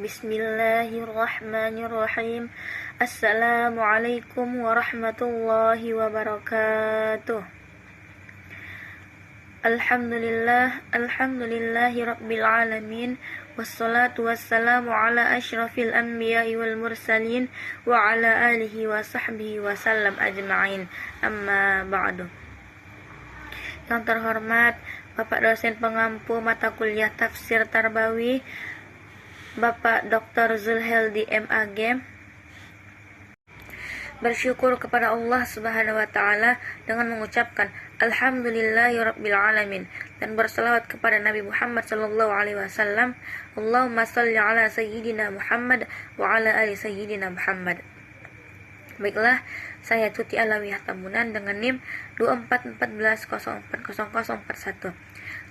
Bismillahirrahmanirrahim. Assalamualaikum warahmatullahi wabarakatuh. Alhamdulillahi rabbil alamin. Wassalatu wassalamu ala asyrafil anbiya'i wal mursalin wa ala alihi wa sahbihi wa sallam ajma'in. Amma ba'du. Yang terhormat Bapak dosen pengampu mata kuliah tafsir Tarbawi, Bapak Dr. Zulheldi MAG, bersyukur kepada Allah Subhanahu wa taala dengan mengucapkan alhamdulillahirabbil alamin dan berselawat kepada Nabi Muhammad sallallahu alaihi wasallam. Allahumma shalli ala sayyidina Muhammad wa ala ali sayyidina Muhammad. Baiklah, saya Tuti Alawiyah Tambunan dengan NIM 2414040041.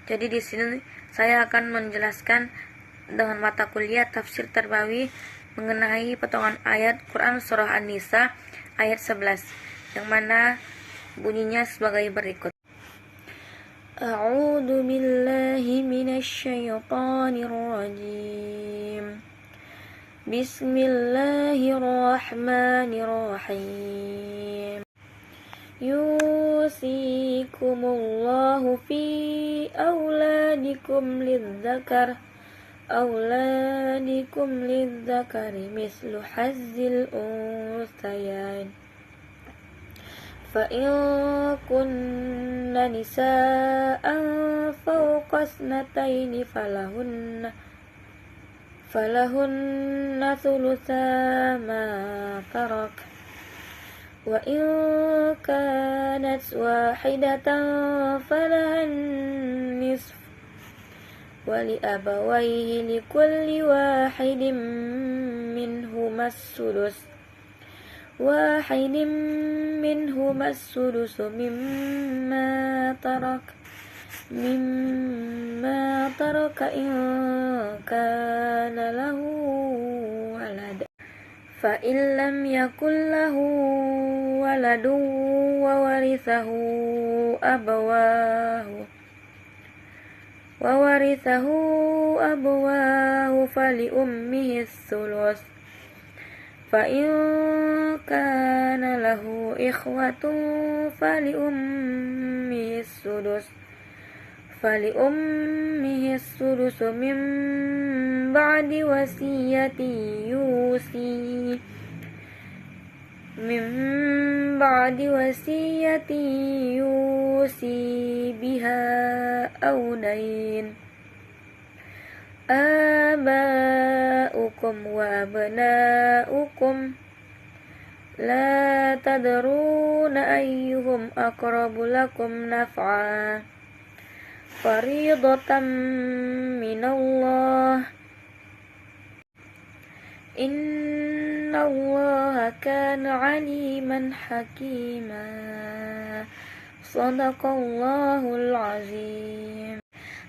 Jadi di sini saya akan menjelaskan dengan mata kuliah tafsir Tarbawi mengenai potongan ayat Quran surah An-Nisa ayat 11 yang mana bunyinya sebagai berikut. A'udzu billahi minasy syaithanir rajim. Bismillahirrahmanirrahim. Yusikumullahu fi auladikum lidzakari mislu hazzil unsayain. Fa in kunna nisaan fawqa ithnataini falahunna thulutsa ma tarak. Wa in kanat wahidatan falahan nisf wa li abawayhi likulli wahidin minhumas sudus mimma taraka in kana lahu walad. Fa in lam yakul lahu waladun wa warithahu abawahu fali ummihi thuluth. Fa in kana lahu ikhwatun fali ummihi sudus min ba'di wasiyati yusi biha aw dain. Aba'ukum wa abna'ukum la tadruna ayyuhum aqrabu lakum naf'a fariidatan minallah. Innallaha kana aliman hakima. Shadaqallahul azim.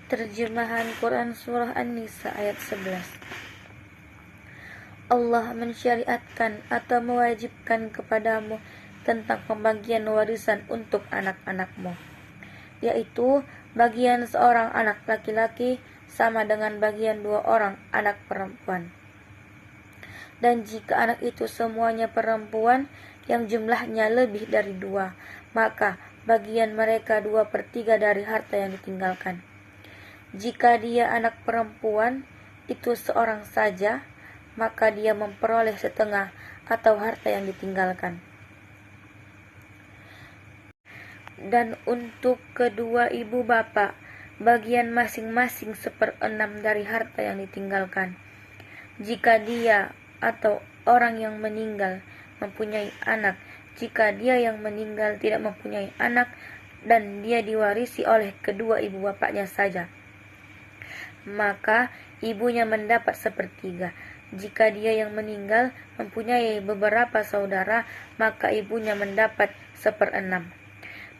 Terjemahan Quran surah An-Nisa ayat 11. Allah mensyariatkan atau mewajibkan kepadamu tentang pembagian warisan untuk anak-anakmu, yaitu bagian seorang anak laki-laki sama dengan bagian 2 orang anak perempuan. Dan jika anak itu semuanya perempuan yang jumlahnya lebih dari 2, maka bagian mereka 2/3 dari harta yang ditinggalkan. Jika dia anak perempuan itu seorang saja, maka dia memperoleh setengah atau harta yang ditinggalkan. Dan untuk kedua ibu bapak, bagian masing-masing 1/6 dari harta yang ditinggalkan. Jika dia atau orang yang meninggal mempunyai anak, jika dia yang meninggal tidak mempunyai anak dan dia diwarisi oleh kedua ibu bapaknya saja, maka ibunya mendapat 1/3. Jika dia yang meninggal mempunyai beberapa saudara, maka ibunya mendapat 1/6.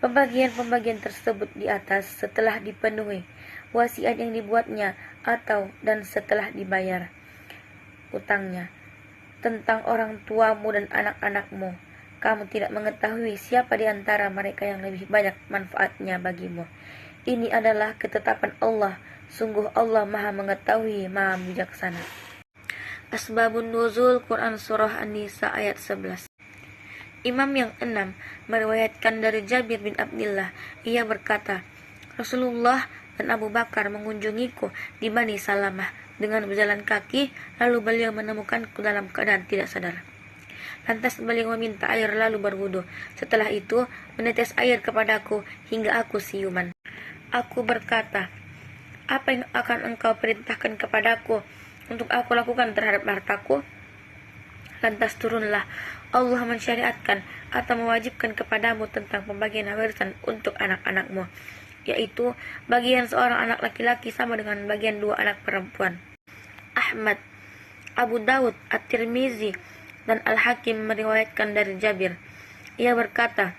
Pembagian-pembagian tersebut di atas setelah dipenuhi wasiat yang dibuatnya dan setelah dibayar utangnya. Tentang orang tuamu dan anak-anakmu, kamu tidak mengetahui siapa di antara mereka yang lebih banyak manfaatnya bagimu. Ini adalah ketetapan Allah. Sungguh Allah Maha mengetahui, Maha bijaksana. Asbabun Nuzul Quran Surah An-Nisa ayat 11. Imam yang 6 meriwayatkan dari Jabir bin Abdillah, ia berkata, Rasulullah dan Abu Bakar mengunjungiku di Bani Salamah dengan berjalan kaki, lalu beliau menemukanku dalam keadaan tidak sadar. Lantas beliau meminta air lalu berwudu. Setelah itu menetes air kepadaku hingga aku siuman. Aku berkata, apa yang akan engkau perintahkan kepadaku untuk aku lakukan terhadap hartaku? Lantas turunlah Allah mensyariatkan atau mewajibkan kepadamu tentang pembagian warisan untuk anak-anakmu, yaitu bagian seorang anak laki-laki sama dengan bagian dua anak perempuan. Ahmad, Abu Dawud, At-Tirmizi, dan Al-Hakim meriwayatkan dari Jabir. Ia berkata,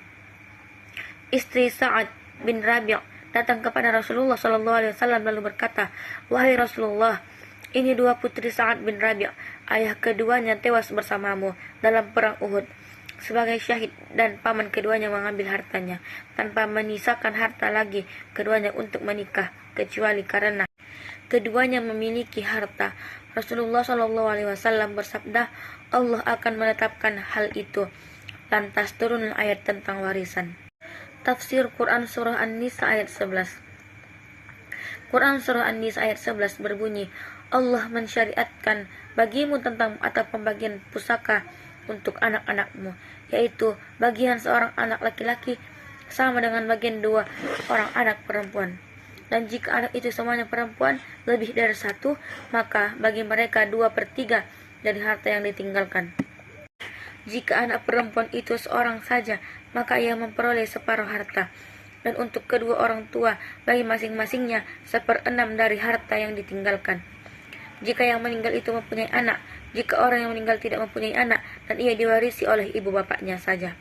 istri Sa'ad bin Rabi' datang kepada Rasulullah SAW lalu berkata, wahai Rasulullah, ini dua putri Sa'ad bin Rabi', ayah keduanya tewas bersamamu dalam perang Uhud sebagai syahid, dan paman keduanya mengambil hartanya tanpa menyisakan harta lagi keduanya untuk menikah, kecuali karena keduanya memiliki harta. Rasulullah SAW bersabda, Allah akan menetapkan hal itu. Lantas turun ayat tentang warisan. Tafsir Quran Surah An-Nisa ayat 11. Quran Surah An-Nisa ayat 11 berbunyi, Allah mensyariatkan bagimu tentang atau pembagian pusaka untuk anak-anakmu, yaitu bagian seorang anak laki-laki sama dengan bagian dua orang anak perempuan. Dan jika anak itu semuanya perempuan lebih dari satu, maka bagi mereka 2/3 dari harta yang ditinggalkan. Jika anak perempuan itu seorang saja, maka ia memperoleh separuh harta. Dan untuk kedua orang tua, bagi masing-masingnya 1/6 dari harta yang ditinggalkan. Jika yang meninggal itu mempunyai anak, jika orang yang meninggal tidak mempunyai anak, dan ia diwarisi oleh ibu bapaknya saja,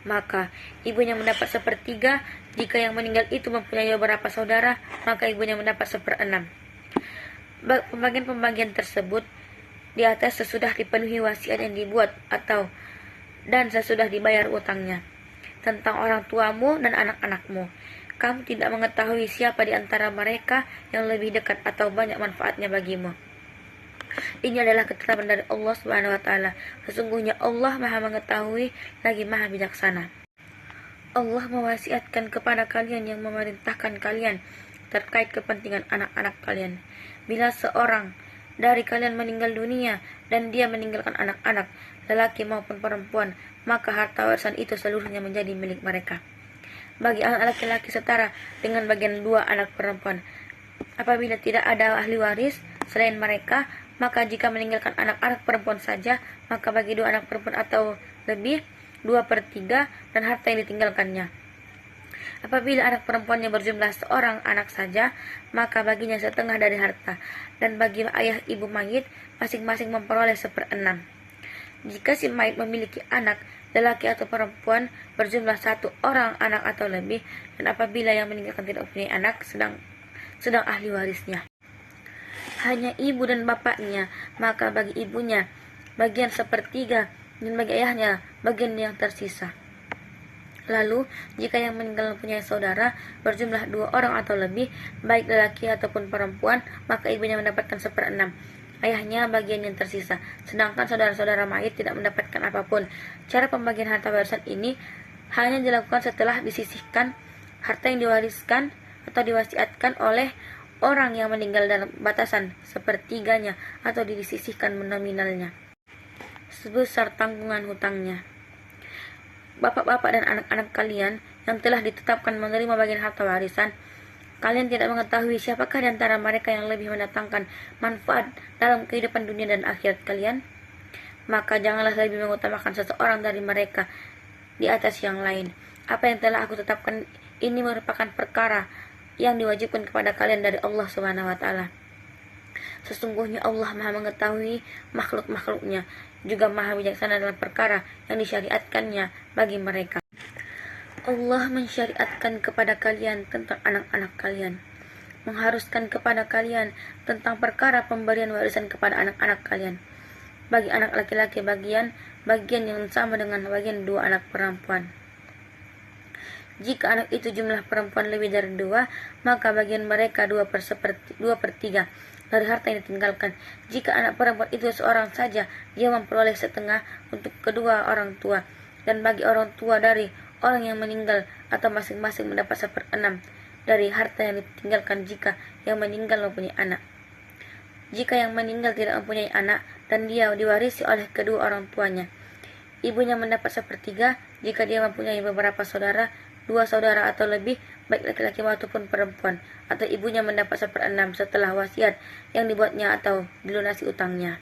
maka ibunya mendapat 1/3. Jika yang meninggal itu mempunyai beberapa saudara, maka ibunya mendapat 1/6. Pembagian-pembagian tersebut di atas sesudah dipenuhi wasiat yang dibuat dan sesudah dibayar utangnya. Tentang orang tuamu dan anak-anakmu, kamu tidak mengetahui siapa di antara mereka yang lebih dekat atau banyak manfaatnya bagimu. Ini adalah ketetapan dari Allah Subhanahu wa taala. Sesungguhnya Allah Maha mengetahui lagi Maha bijaksana. Allah mewasiatkan kepada kalian yang memerintahkan kalian terkait kepentingan anak-anak kalian. Bila seorang dari kalian meninggal dunia dan dia meninggalkan anak-anak, lelaki maupun perempuan, maka harta warisan itu seluruhnya menjadi milik mereka. Bagi anak laki-laki setara dengan bagian dua anak perempuan. Apabila tidak ada ahli waris selain mereka, maka jika meninggalkan anak-anak perempuan saja, maka bagi dua anak perempuan atau lebih 2/3 dan harta yang ditinggalkannya. Apabila anak perempuannya berjumlah seorang anak saja, maka baginya setengah dari harta, dan bagi ayah ibu mayit masing-masing memperoleh 1/6. Jika si mayit memiliki anak lelaki atau perempuan berjumlah 1 orang anak atau lebih, dan apabila yang meninggalkan tidak mempunyai anak sedang ahli warisnya hanya ibu dan bapaknya, maka bagi ibunya bagian 1/3 dan bagi ayahnya bagian yang tersisa. Lalu, jika yang meninggal mempunyai saudara berjumlah 2 orang atau lebih, baik lelaki ataupun perempuan, maka ibunya mendapatkan 1/6, ayahnya bagian yang tersisa, sedangkan saudara-saudara mayit tidak mendapatkan apapun. Cara pembagian harta warisan ini hanya dilakukan setelah disisihkan harta yang diwariskan atau diwasiatkan oleh orang yang meninggal dalam batasan 1/3-nya atau disisihkan nominalnya sebesar tanggungan hutangnya. Bapak-bapak dan anak-anak kalian yang telah ditetapkan menerima bagian harta warisan, kalian tidak mengetahui siapakah di antara mereka yang lebih mendatangkan manfaat dalam kehidupan dunia dan akhirat kalian? Maka janganlah lebih mengutamakan seseorang dari mereka di atas yang lain. Apa yang telah aku tetapkan ini merupakan perkara yang diwajibkan kepada kalian dari Allah Subhanahu wa taala. Sesungguhnya Allah Maha mengetahui makhluk-makhluknya, juga Maha bijaksana dalam perkara yang disyariatkannya bagi mereka. Allah mensyariatkan kepada kalian tentang anak-anak kalian, mengharuskan kepada kalian tentang perkara pemberian warisan kepada anak-anak kalian. Bagi anak laki-laki bagian yang sama dengan bagian 2 anak perempuan. Jika anak itu jumlah perempuan lebih dari 2, maka bagian mereka 2/3. dari harta yang ditinggalkan. Jika anak perempuan itu seorang saja, dia memperoleh setengah untuk kedua orang tua, dan bagi orang tua dari orang yang meninggal atau masing-masing mendapat 1/6 dari harta yang ditinggalkan jika yang meninggal mempunyai anak. Jika yang meninggal tidak mempunyai anak dan dia diwarisi oleh kedua orang tuanya, ibunya mendapat 1/3 jika dia mempunyai beberapa saudara, 2 saudara atau lebih, baik laki-laki maupun perempuan, atau ibunya mendapat 1/6 setelah wasiat yang dibuatnya atau dilunasi utangnya.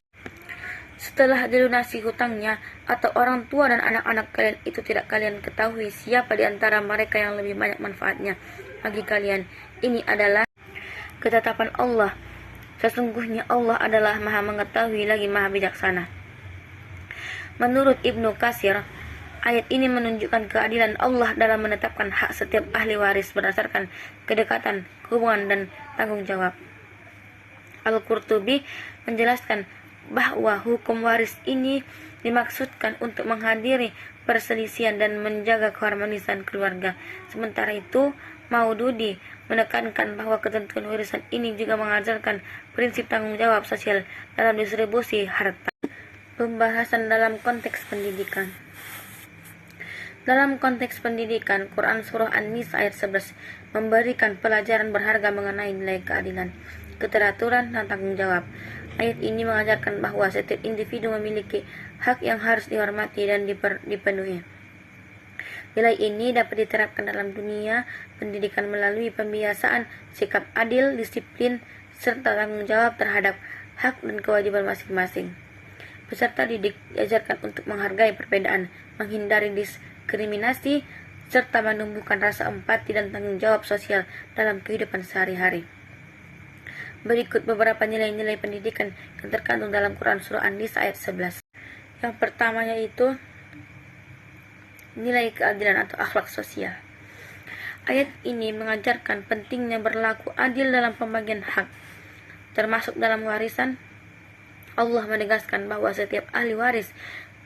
Setelah dilunasi hutangnya atau orang tua dan anak-anak kalian itu tidak kalian ketahui siapa di antara mereka yang lebih banyak manfaatnya bagi kalian. Ini adalah ketetapan Allah. Sesungguhnya Allah adalah Maha mengetahui lagi Maha bijaksana. Menurut Ibnu Katsir, ayat ini menunjukkan keadilan Allah dalam menetapkan hak setiap ahli waris berdasarkan kedekatan, hubungan, dan tanggung jawab. Al-Qurtubi menjelaskan bahwa hukum waris ini dimaksudkan untuk menghadiri perselisihan dan menjaga keharmonisan keluarga. Sementara itu, Maududi menekankan bahwa ketentuan warisan ini juga mengajarkan prinsip tanggung jawab sosial dalam distribusi harta. Pembahasan dalam konteks pendidikan. Dalam konteks pendidikan, Quran Surah An-Nisa ayat 11 memberikan pelajaran berharga mengenai nilai keadilan, keteraturan, dan tanggung jawab. Ayat ini mengajarkan bahwa setiap individu memiliki hak yang harus dihormati dan dipenuhi. Nilai ini dapat diterapkan dalam dunia pendidikan melalui pembiasaan sikap adil, disiplin, serta tanggung jawab terhadap hak dan kewajiban masing-masing. Peserta didik diajarkan untuk menghargai perbedaan, menghindari diskriminasi, serta menumbuhkan rasa empati dan tanggung jawab sosial dalam kehidupan sehari-hari. Berikut beberapa nilai-nilai pendidikan yang terkandung dalam Quran Surah An-Nisa ayat 11. Yang pertama yaitu nilai keadilan atau akhlak sosial. Ayat ini mengajarkan pentingnya berlaku adil dalam pembagian hak, termasuk dalam warisan. Allah menegaskan bahwa setiap ahli waris,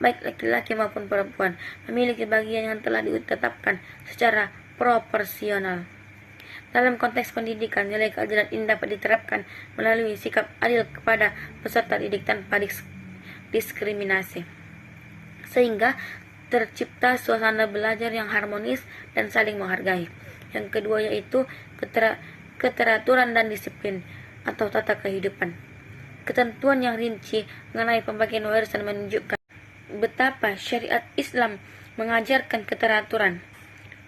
baik laki-laki maupun perempuan, memiliki bagian yang telah ditetapkan secara proporsional. Dalam konteks pendidikan, nilai keadilan ini dapat diterapkan melalui sikap adil kepada peserta didik tanpa diskriminasi, sehingga tercipta suasana belajar yang harmonis dan saling menghargai. Yang kedua yaitu keteraturan dan disiplin atau tata kehidupan. Ketentuan yang rinci mengenai pembagian warisan menunjukkan betapa syariat Islam mengajarkan keteraturan.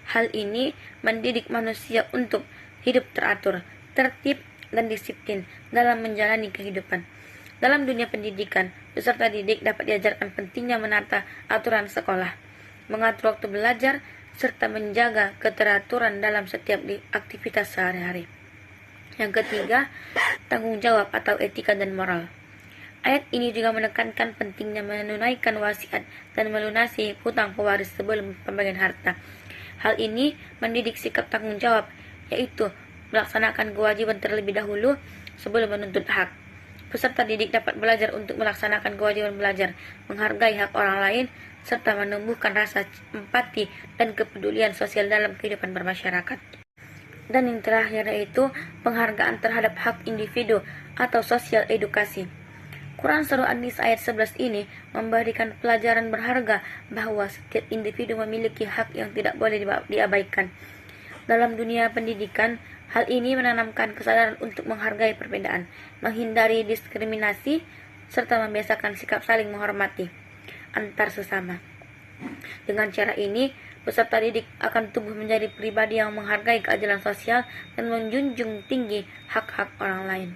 Hal ini mendidik manusia untuk hidup teratur, tertib, dan disiplin dalam menjalani kehidupan. Dalam dunia pendidikan, peserta didik dapat diajarkan pentingnya menata aturan sekolah, mengatur waktu belajar, serta menjaga keteraturan dalam setiap aktivitas sehari-hari. Yang ketiga, tanggung jawab atau etika dan moral. Ayat ini juga menekankan pentingnya menunaikan wasiat dan melunasi hutang pewaris sebelum pembagian harta. Hal ini mendidik sikap tanggung jawab, yaitu melaksanakan kewajiban terlebih dahulu sebelum menuntut hak. Peserta didik dapat belajar untuk melaksanakan kewajiban belajar, menghargai hak orang lain, serta menumbuhkan rasa empati dan kepedulian sosial dalam kehidupan bermasyarakat. Dan yang terakhir yaitu penghargaan terhadap hak individu atau sosial edukasi. Quran Surah An-Nisa ayat 11 ini memberikan pelajaran berharga bahwa setiap individu memiliki hak yang tidak boleh diabaikan. Dalam dunia pendidikan, hal ini menanamkan kesadaran untuk menghargai perbedaan, menghindari diskriminasi, serta membiasakan sikap saling menghormati antar sesama. Dengan cara ini, peserta didik akan tumbuh menjadi pribadi yang menghargai keadilan sosial dan menjunjung tinggi hak-hak orang lain.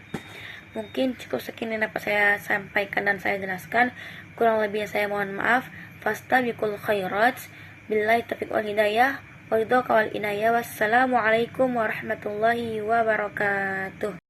Mungkin cukup sekian yang dapat saya sampaikan dan saya jelaskan. Kurang lebihnya saya mohon maaf. Fastabiqul khairat. Billahi taufiq wal hidayah. Waridhaka wal inayah. Wassalamualaikum warahmatullahi wabarakatuh.